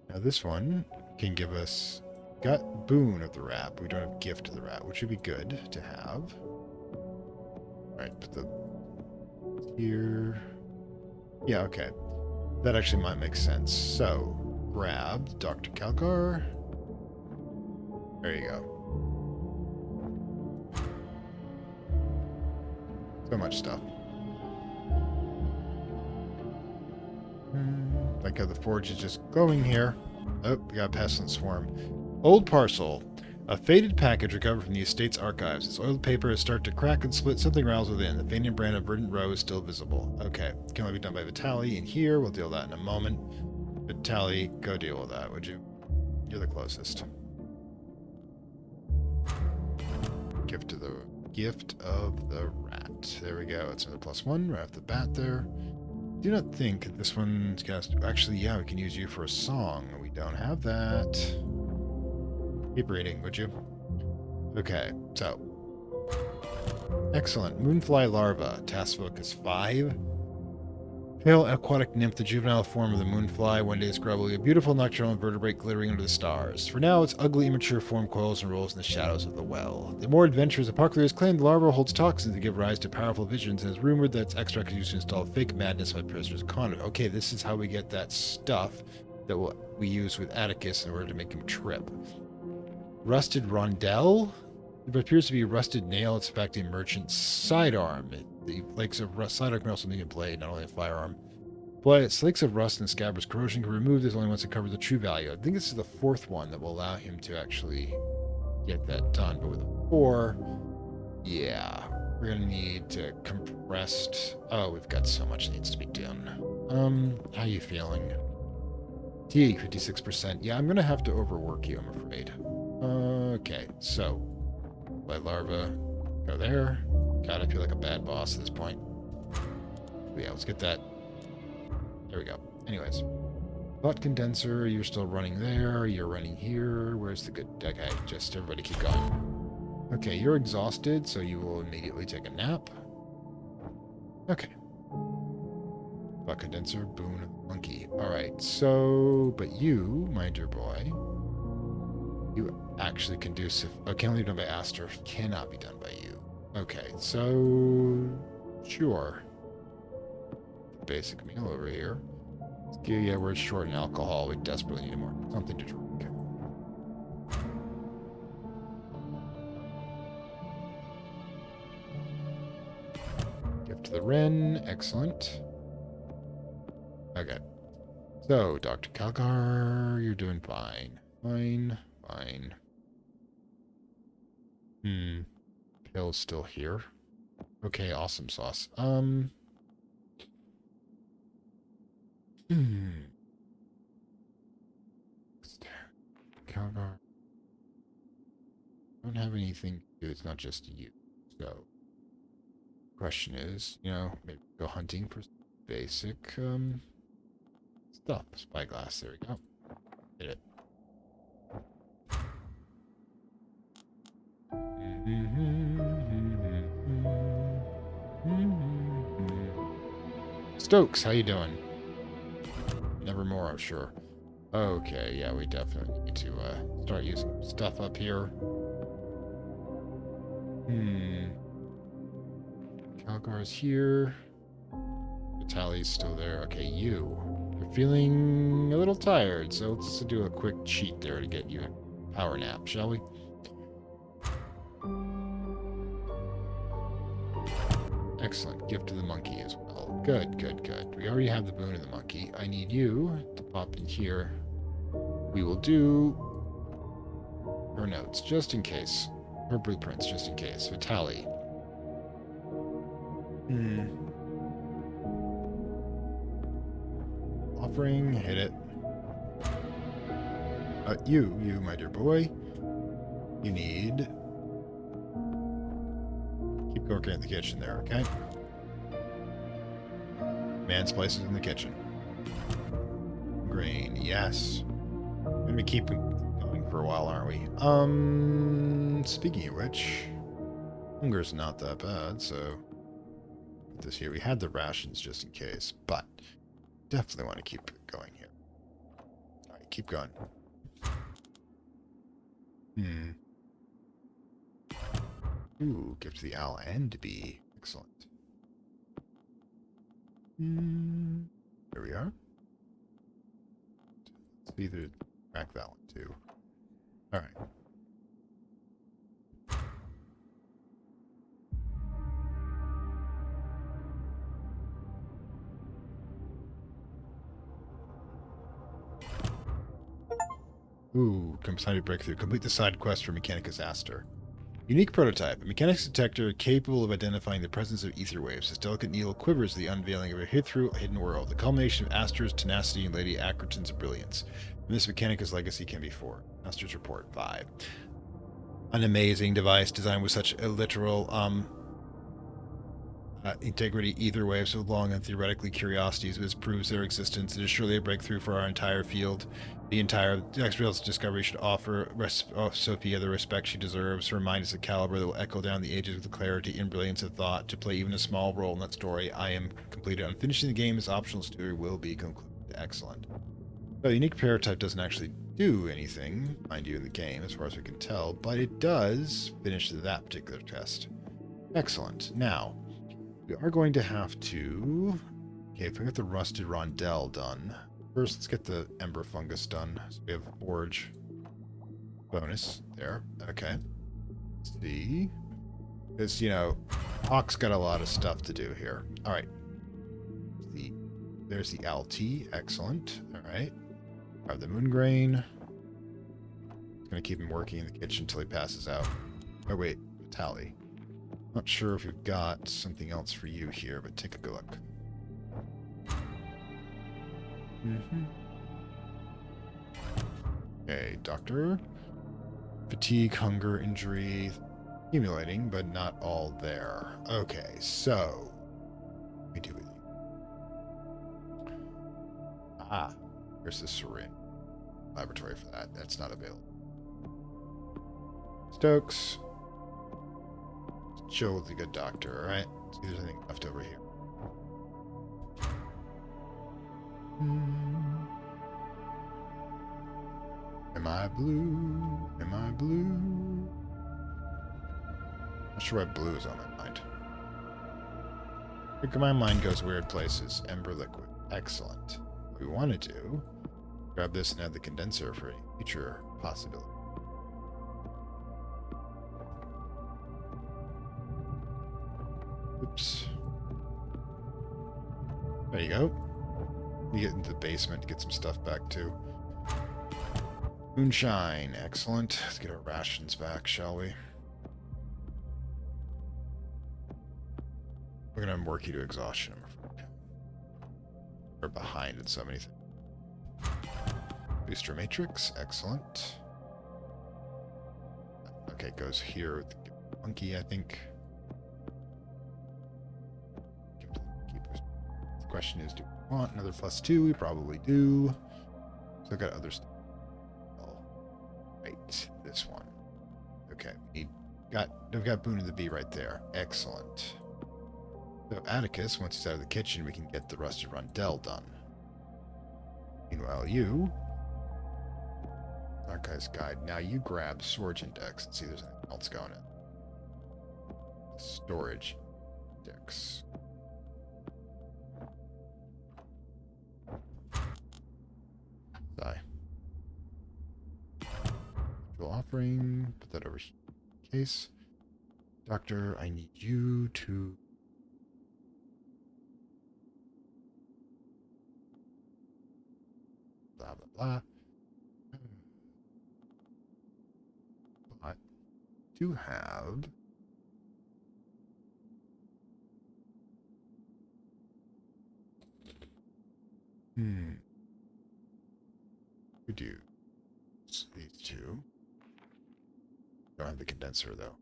A: Now, this one can give us... Got boon of the rat, but we don't have gift of the rat, which would be good to have. Alright, put the... Here... Yeah, okay. That actually might make sense. So, grab Dr. Galgar. There you go. So much stuff. Like how the forge is just glowing here. Oh, we got a pestilent swarm. Old parcel. A faded package recovered from the estate's archives. Its oiled paper has started to crack and split. Something rattles within. The fading brand of Verdant Row is still visible. Okay. Can only be done by Vitali in here. We'll deal with that in a moment. Vitali, go deal with that, would you? You're the closest. Gift of the rat. There we go. It's another +1 right off the bat there. Do not think this one's got... Actually, yeah, we can use you for a song. We don't have that. Keep reading, would you? Okay, so. Excellent. Moonfly larva. Task focus 5. Pale aquatic nymph, the juvenile form of the moonfly. One day it's grubby, a beautiful nocturnal invertebrate glittering under the stars. For now, its ugly, immature form coils and rolls in the shadows of the well. The more adventurous apocalypse claim the larva holds toxins that give rise to powerful visions, and it's rumored that its extract is used to install fake madness by prisoners of convict. Okay, this is how we get that stuff that we use with Atticus in order to make him trip. Rusted rondelle? It appears to be a rusted nail. It's in fact a merchant's sidearm. The flakes of sidearm can also be a blade, not only a firearm. But flakes of rust and scabrous corrosion can remove this only once it covers the true value. I think this is the fourth one that will allow him to actually get that done. But with a 4, yeah, we're gonna need to compressed. Oh, we've got so much needs to be done. How you feeling? T 56%. Yeah, I'm gonna have to overwork you, I'm afraid. Okay, so let larva go there. God, I feel like a bad boss at this point. But yeah, let's get that. There we go. Anyways, thought condenser. You're still running there. You're running here. Where's the good? Okay, just everybody keep going. Okay, you're exhausted, so you will immediately take a nap. Okay. Thought condenser, boon of the monkey. Alright, so, but you, my dear boy, you actually can do, can only be done by Aster, cannot be done by you. Okay, so, sure. Basic meal over here. Yeah, we're short in alcohol. We desperately need more something to drink. Gift to the Wren. Excellent. Okay. So, Dr. Calgar, you're doing fine. Fine. Pill's still here. Okay, awesome sauce. Calgar. Don't have anything to do. It's not just you. So, question is, maybe go hunting for basic, stuff. Spyglass, there we go. Hit it. Stokes, how you doing? Nevermore, I'm sure. Okay, yeah, we definitely need to start using stuff up here. Calgar's here. Vitali's still there. Okay, you're feeling a little tired, so let's do a quick cheat there to get you a power nap, shall we? Excellent. Gift to the monkey as well. Good. We already have the boon of the monkey. I need you to pop in here. We will do her notes, just in case. Her blueprints, just in case. Vitali. Offering, hit it. You, my dear boy. You need... Keep working in the kitchen there, okay? Man's place is in the kitchen. Grain, yes. Gonna be keeping going for a while, aren't we? Speaking of which, hunger's not that bad, so this here we had the rations just in case, but definitely want to keep going here. All right, keep going. Ooh, gift to the owl and bee. Excellent. There we are. Let's either crack that one too. All right. Ooh, time to breakthrough. Complete the side quest for Mechanicus Aster. Unique prototype. A mechanics detector capable of identifying the presence of ether waves. This delicate needle quivers at the unveiling of a hidden world. The culmination of Aster's tenacity and Lady Ackerson's brilliance. And this Mechanicus legacy can be for. Aster's report 5. An amazing device designed with such a literal integrity. Ether waves so long and theoretically curiosities. This proves their existence. It is surely a breakthrough for our entire field. The entire X-Rail's discovery should offer Sophia the respect she deserves. Remind us of caliber that will echo down the ages with the clarity and brilliance of thought. To play even a small role in that story, I am completed. On finishing the game, this optional story will be concluded. Excellent. So, unique paratype doesn't actually do anything, mind you, in the game, as far as we can tell, but it does finish that particular test. Excellent. Now, we are going to have to... Okay, if I get the rusted rondelle done... First, let's get the ember fungus done. So we have forge bonus there. Okay. Let's see. Because, Hawk's got a lot of stuff to do here. All right. The There's the LT. Excellent. All right. Grab the moon grain. It's going to keep him working in the kitchen until he passes out. Oh, wait. Vitali. Not sure if we've got something else for you here, but take a good look. Okay, doctor. Fatigue, hunger, injury. Accumulating, but not all there. Okay, so... What do we do with you? Ah, here's the syringe. Laboratory for that. That's not available. Stokes. Chill with the good doctor, alright? See if there's anything left over here. Am I blue? Am I blue? Not sure why blue is on my mind. My mind goes weird places. Ember liquid. Excellent. What we want to do, grab this and add the condenser for any future possibility. Oops. There you go. We get into the basement to get some stuff back too. Moonshine. Excellent. Let's get our rations back, shall we? We're going to work you to exhaustion, I'm afraid. We're behind in so many things. Booster matrix. Excellent. Okay, it goes here with the monkey, I think. The question is, do we want another +2? We probably do. So I've got other stuff. Oh, right, this one. Okay, we've got Boon of the Bee right there. Excellent. So Atticus, once he's out of the kitchen, we can get the Rusted Rundell done. Meanwhile, you... Archive's Guide. Now you grab Storage Index and see if there's anything else going in. Storage Index. Die. Offering. Put that over here. Case. Doctor, I need you to... Blah, blah, blah. But to have... We do these two. Don't have the condenser though.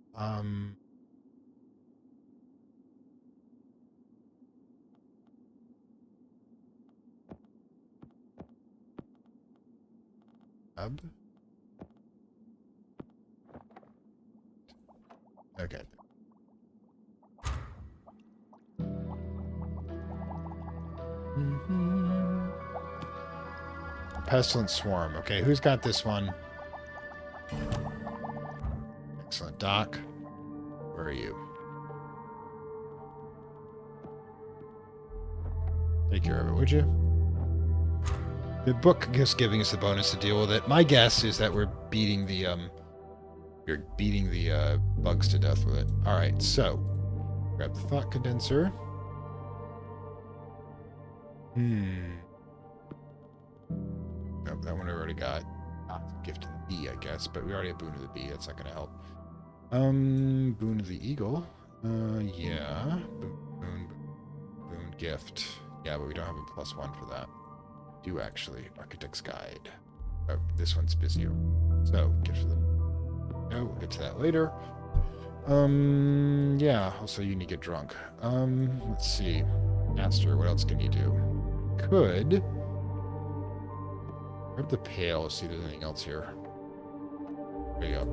A: Okay. Pestilent Swarm. Okay, who's got this one? Excellent. Doc, where are you? Take care of it, would you? The book just giving us the bonus to deal with it. My guess is that we're beating the bugs to death with it. All right, so grab the thought condenser. Nope, that one I already got. Gift of the Bee, I guess, but we already have Boon of the Bee. That's not going to help. Boon of the Eagle. Yeah. Boon gift. Yeah, but we don't have a +1 for that. Do actually. Architect's Guide. Oh, this one's busier. So, gift for them. No, we'll get to that later. Yeah, also you need to get drunk. Let's see. Master, what else can you do? Could... Grab the pail, see if there's anything else here. There you go.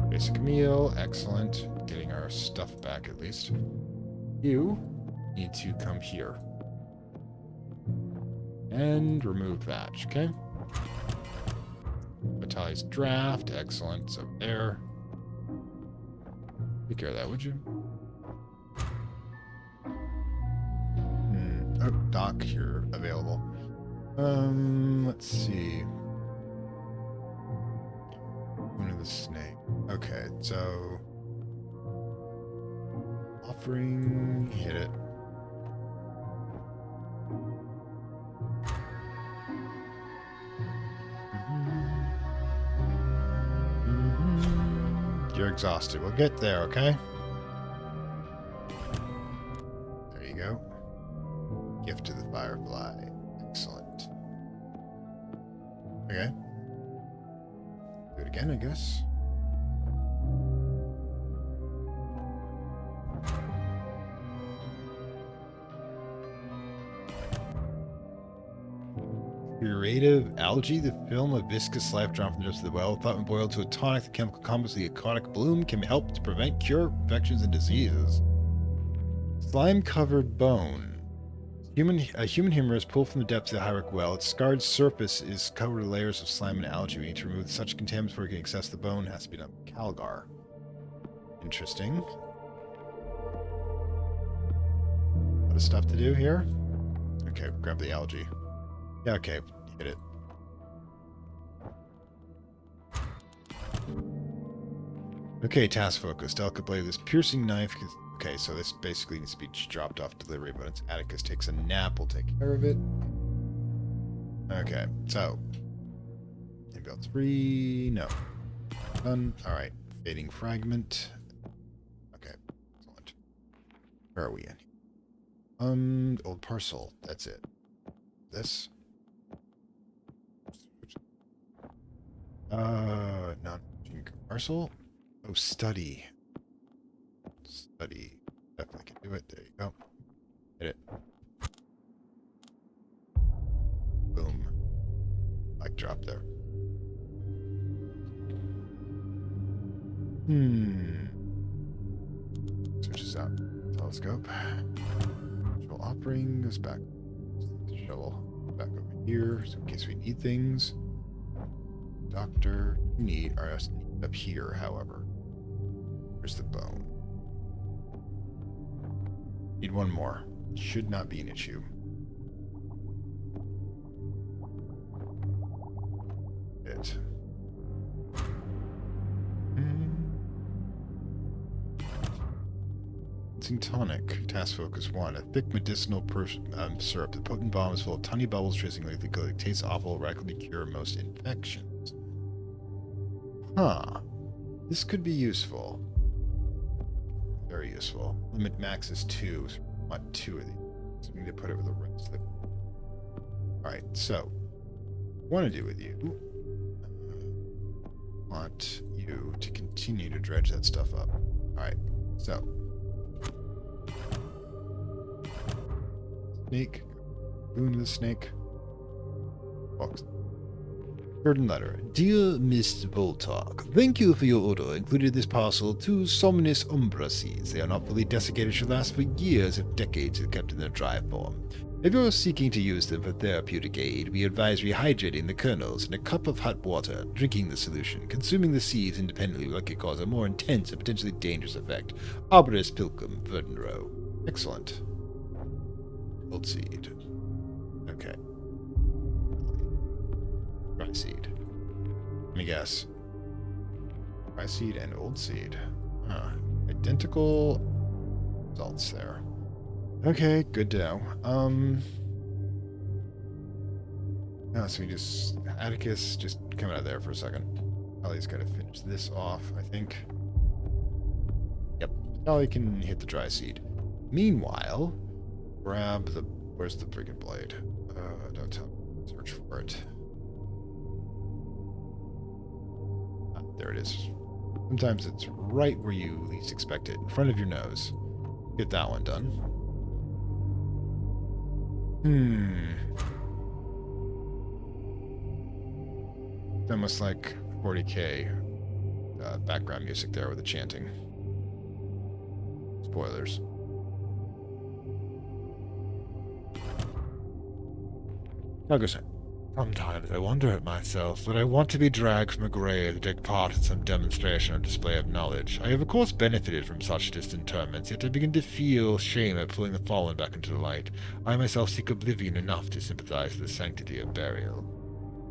A: Basic meal, excellent. Getting our stuff back at least. You need to come here. And remove that, okay? Vitali's draft, excellent. So there. Take care of that, would you? Oh, Doc, you're available. Let's see. One of the snake. Okay, so offering, hit it. exhausted. We'll get there, okay? There you go. Gift to the firefly. Excellent. Okay. Do it again, I guess. Creative algae, the film of viscous life drawn from the depths of the well, thought when boiled to a tonic, the chemical compounds of the aquatic bloom can help to prevent, cure infections and diseases. Slime-covered bone. A human humerus pulled from the depths of the Highrook well. Its scarred surface is covered with layers of slime and algae. We need to remove such contaminants before we can access the bone. It has to be done with Calgar. Interesting. A lot of stuff to do here. Okay, grab the algae. Yeah, okay, hit it. Okay, task focus. Delicate blade. This piercing knife. Okay, so this basically needs to be dropped off delivery, but it's Atticus takes a nap. We'll take care of it. Okay, so. Inbuilt 3. No. Done. Alright. Fading fragment. Okay, excellent. Where are we in? Old parcel. That's it. This. Non-parcel. Oh, study. Study. Definitely can do it. There you go. Hit it. Boom. Mic drop there. Switches out. Telescope. Shovel offering goes back. Shovel back over here, so in case we need things. Doctor. We need RS up here, however. Here's the bone. Need one more. Should not be an issue. It. Tonic. Task focus 1. A thick medicinal syrup. The potent bomb is full of tiny bubbles tracing like the good. It tastes awful, radically cure most infections. Huh. This could be useful. Very useful. Limit max is 2. So we want 2 of these. So we need to put it with the rest of it. Alright, so. What I want to do with you. Want you to continue to dredge that stuff up. Alright, so. Snake. Boon to the snake. Box. Burden letter. Dear Miss Voltalk, thank you for your order. Included this parcel 2 Somnus Umbra seeds. They are not fully desiccated, should last for years if decades if kept in their dry form. If you're seeking to use them for therapeutic aid, we advise rehydrating the kernels in a cup of hot water, drinking the solution. Consuming the seeds independently will likely cause a more intense and potentially dangerous effect. Arboris Pilcum Verdenrow. Excellent. Old seed. Okay. Dry seed. Let me guess. Dry seed and old seed. Huh. Identical results there. Okay, good to know. No, so we just... Atticus, just come out of there for a second. Vitali's got to finish this off, I think. Yep. Vitali can hit the dry seed. Meanwhile... Grab the... Where's the friggin' blade? Don't tell me. Search for it. Ah, there it is. Sometimes it's right where you least expect it. In front of your nose. Get that one done. It's almost like 40k background music there with the chanting. Spoilers. Ackerson. Sometimes I wonder at myself that I want to be dragged from a grave to take part in some demonstration or display of knowledge. I have of course benefited from such distant torments, yet I begin to feel shame at pulling the fallen back into the light. I myself seek oblivion enough to sympathize with the sanctity of burial.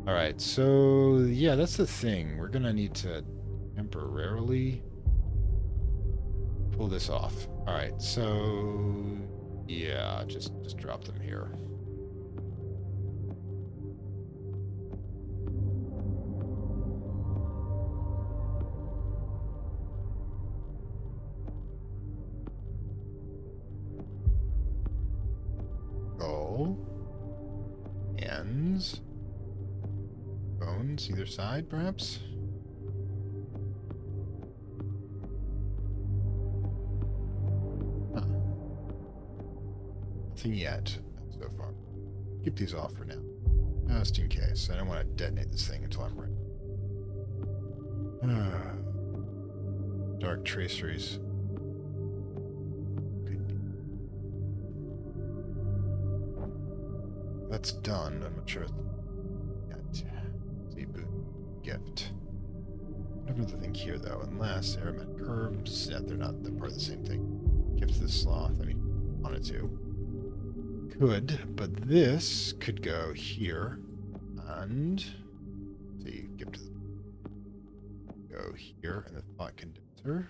A: Alright, so yeah, that's the thing. We're gonna need to temporarily pull this off. Alright, so yeah, just drop them here. bones? Bones, either side, perhaps? Huh. Nothing yet, so far. Keep these off for now. Just in case. I don't want to detonate this thing until I'm ready. Dark traceries. That's done. I'm not sure yet. See, gift. I have another thing here, though, unless aromatic herbs. Yeah, they're not. They're part of the same thing. Gift to the sloth. I mean, wanted to. Could, but this could go here. And see, gift to the go here, and the thought condenser.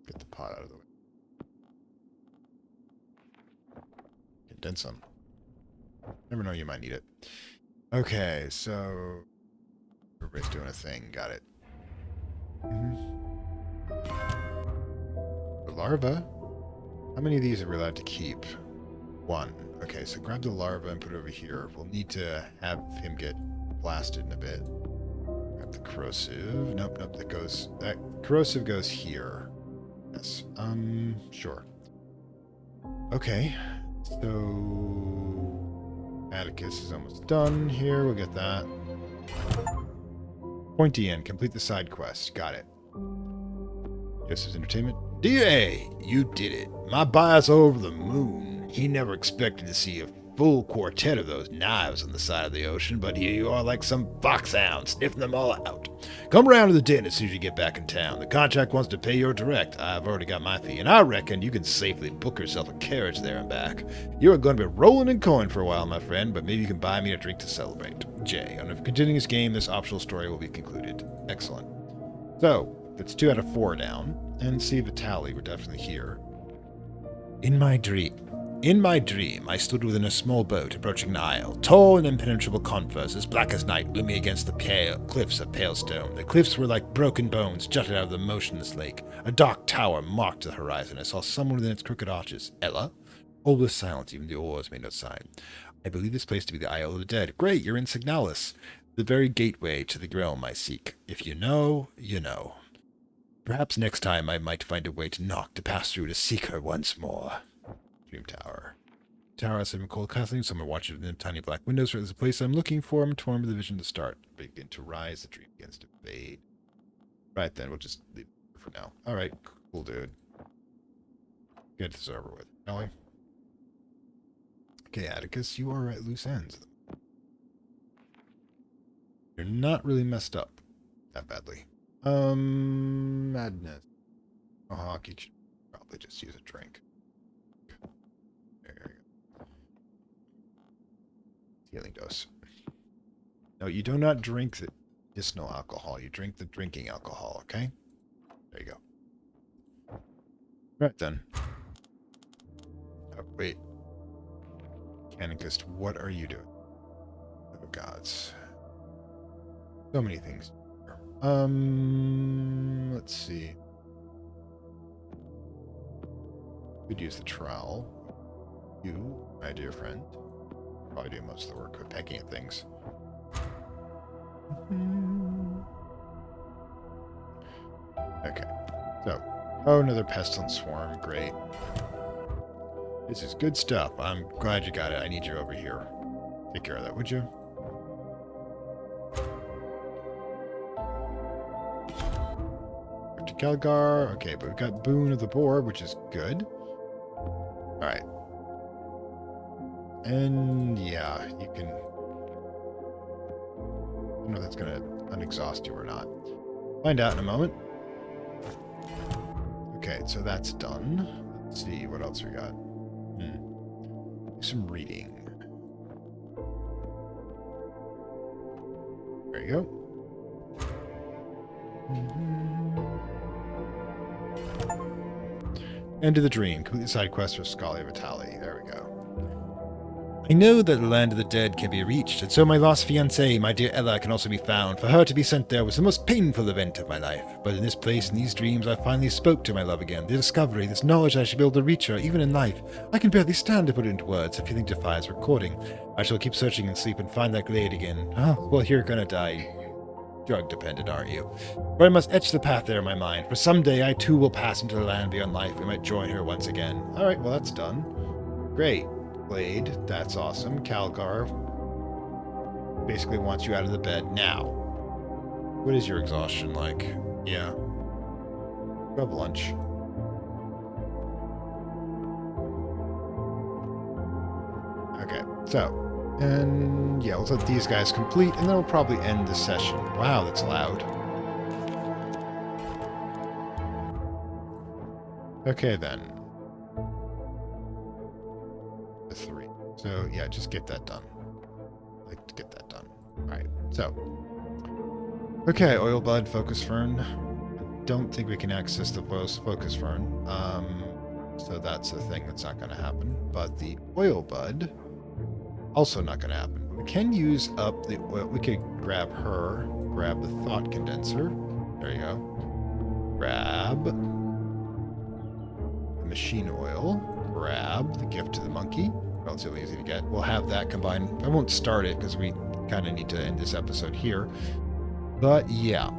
A: Get the pot out of the way. Condense them. Never know, you might need it. Okay, so everybody's doing a thing. Got it. The larva. How many of these are we allowed to keep? 1. Okay, so grab the larva and put it over here. We'll need to have him get blasted in a bit. Grab the corrosive. Nope, that corrosive goes here. Yes. Sure. Okay. So Atticus is almost done here. We'll get that. Pointy end. Complete the side quest. Got it. Joseph's entertainment. DA, you did it. My buyer's over the moon. He never expected to see a full quartet of those knives on the side of the ocean, but here you are like some foxhound, sniffing them all out. Come round to the den as soon as you get back in town. The contract wants to pay your direct. I've already got my fee, and I reckon you can safely book yourself a carriage there and back. You are going to be rolling in coin for a while, my friend, but maybe you can buy me a drink to celebrate. Jay, on continuing this game, this optional story will be concluded. Excellent. So, that's 2 out of 4 down. And see Vitali, we're definitely here. In my dream, I stood within a small boat approaching an isle, tall and impenetrable converse, as black as night, looming against the pale cliffs of pale stone. The cliffs were like broken bones jutted out of the motionless lake. A dark tower marked the horizon. I saw someone within its crooked arches. Ella? All was silent, even the oars made no sign. I believe this place to be the Isle of the Dead. Great, you're in Signalis. The very gateway to the realm I seek. If you know, you know. Perhaps next time I might find a way to knock to pass through to seek her once more. Dream Tower. Tower has some cold castling. Someone watching within tiny black windows. There's a place I'm looking for. I'm torn with the vision to start. Begin to rise. The dream begins to fade. Right then, we'll just leave it for now. Alright, cool, dude. Get this over with, shall we? Okay, Atticus, you are at loose ends. You're not really messed up that badly. Madness. Oh, hockey should probably just use a drink. There you go. Healing dose. No, you do not drink the medicinal alcohol. You drink the drinking alcohol, okay? There you go. Right then. Oh, wait. Canicust, what are you doing? Oh, gods. So many things. Let's see. Could use the trowel. You, my dear friend, probably do most of the work with pecking at things. Okay, so, oh, another pestilent swarm. Great. This is good stuff. I'm glad you got it. I need you over here. Take care of that, would you? Kelgar. Okay, but we've got Boon of the Boar, which is good. Alright. And yeah, you can... I don't know if that's going to unexhaust you or not. Find out in a moment. Okay, so that's done. Let's see what else we got. Do some reading. There you go. End of the dream. Complete the side quest for Scalia Vitali. There we go. I know that the land of the dead can be reached, and so my lost fiancée, my dear Ella, can also be found. For her to be sent there was the most painful event of my life. But in this place, in these dreams, I finally spoke to my love again. The discovery, this knowledge that I should be able to reach her, even in life. I can barely stand to put it into words. A feeling defies recording. I shall keep searching in sleep and find that glade again. Oh, well, you're gonna die. Drug dependent, aren't you? But I must etch the path there in my mind, for someday I too will pass into the land beyond life. We might join her once again. Alright, well that's done. Great. Glade, that's awesome. Calgar basically wants you out of the bed now. What is your exhaustion like? Yeah. Grab lunch. Okay, so. And yeah, let's let these guys complete, and then we'll probably end the session. Wow, that's loud. Okay, then. The 3. So, yeah, just get that done. I'd like to get that done. Alright, so. Okay, oil bud, focus fern. I don't think we can access the focus fern. So that's a thing that's not going to happen. But the oil bud... also not going to happen. We can use up the oil. We could grab her, grab the thought condenser. There you go. Grab the machine oil. Grab the gift to the monkey. Relatively easy to get. We'll have that combined. I won't start it because we kind of need to end this episode here. But yeah.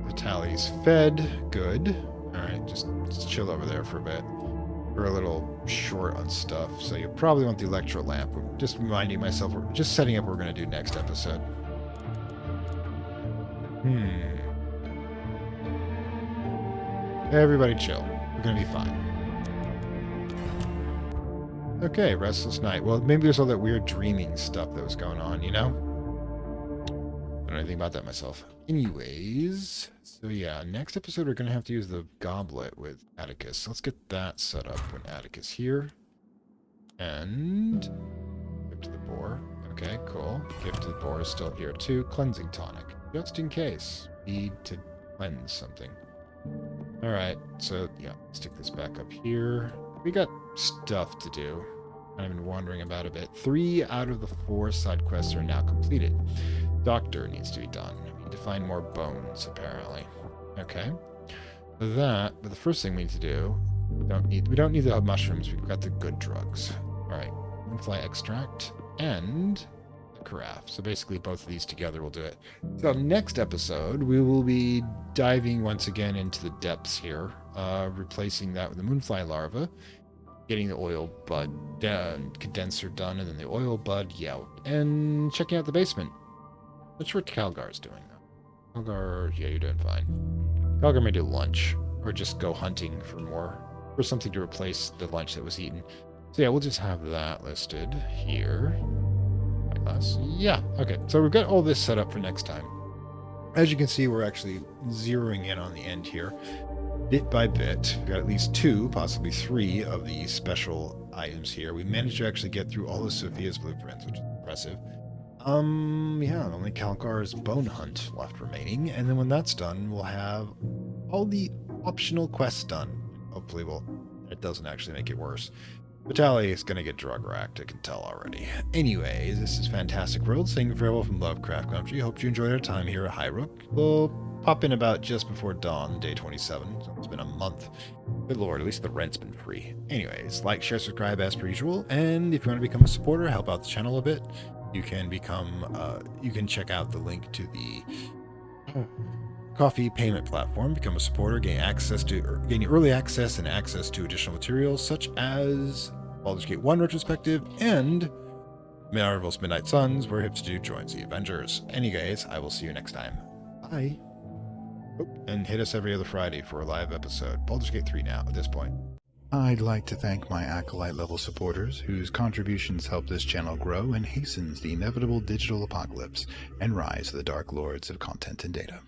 A: Vitali's fed. Good. Alright, just chill over there for a bit. We're a little short on stuff, so you probably want the electro lamp. I'm just reminding myself, we're just setting up what we're going to do next episode. Everybody chill. We're going to be fine. Okay, restless night. Well, maybe there's all that weird dreaming stuff that was going on, you know? I don't know anything about that myself. Anyways, so yeah, next episode we're going to have to use the goblet with Atticus. Let's get that set up when Atticus here. And give to the boar. Okay, cool. Give to the boar is still here too. Cleansing tonic, just in case. Need to cleanse something. Alright, so yeah, stick this back up here. We got stuff to do. I've been wandering about a bit. 3 out of the 4 side quests are now completed. Doctor needs to be done. We need to find more bones, apparently. Okay. But the first thing we need to do, we don't need the mushrooms, we've got the good drugs. Alright. Moonfly extract and the carafe. So basically both of these together will do it. So next episode, we will be diving once again into the depths here, replacing that with the moonfly larva, getting the oil bud condenser done, and then the oil bud out, and checking out the basement. Not sure what Calgar's doing, though. Calgar, yeah, you're doing fine. Calgar may do lunch, or just go hunting for something to replace the lunch that was eaten. So yeah, we'll just have that listed here. Yeah, okay. So we've got all this set up for next time. As you can see, we're actually zeroing in on the end here. Bit by bit. We've got at least 2, possibly 3 of these special items here. We managed to actually get through all of Sophia's blueprints, which is impressive. Yeah, only Calgar's bone hunt left remaining, and then when that's done, we'll have all the optional quests done. Hopefully, it doesn't actually make it worse. Vitali is going to get drug racked, I can tell already. Anyways, this is Fantastic World, saying farewell from Lovecraft Country. Hope you enjoyed our time here at Highrook. We'll pop in about just before dawn, day 27. So it's been a month. Good lord, at least the rent's been free. Anyways, like, share, subscribe as per usual, and if you want to become a supporter, help out the channel a bit, you can check out the link to the Coffee payment platform. Become a supporter, gain early access and access to additional materials such as Baldur's Gate 1 retrospective and Marvel's Midnight Suns, where Hipster joins the Avengers. Anyways, I will see you next time. Bye. Oh, and hit us every other Friday for a live episode. Baldur's Gate 3 now at this point. I'd like to thank my Acolyte level supporters, whose contributions help this channel grow and hastens the inevitable digital apocalypse and rise of the Dark Lords of Content and Data.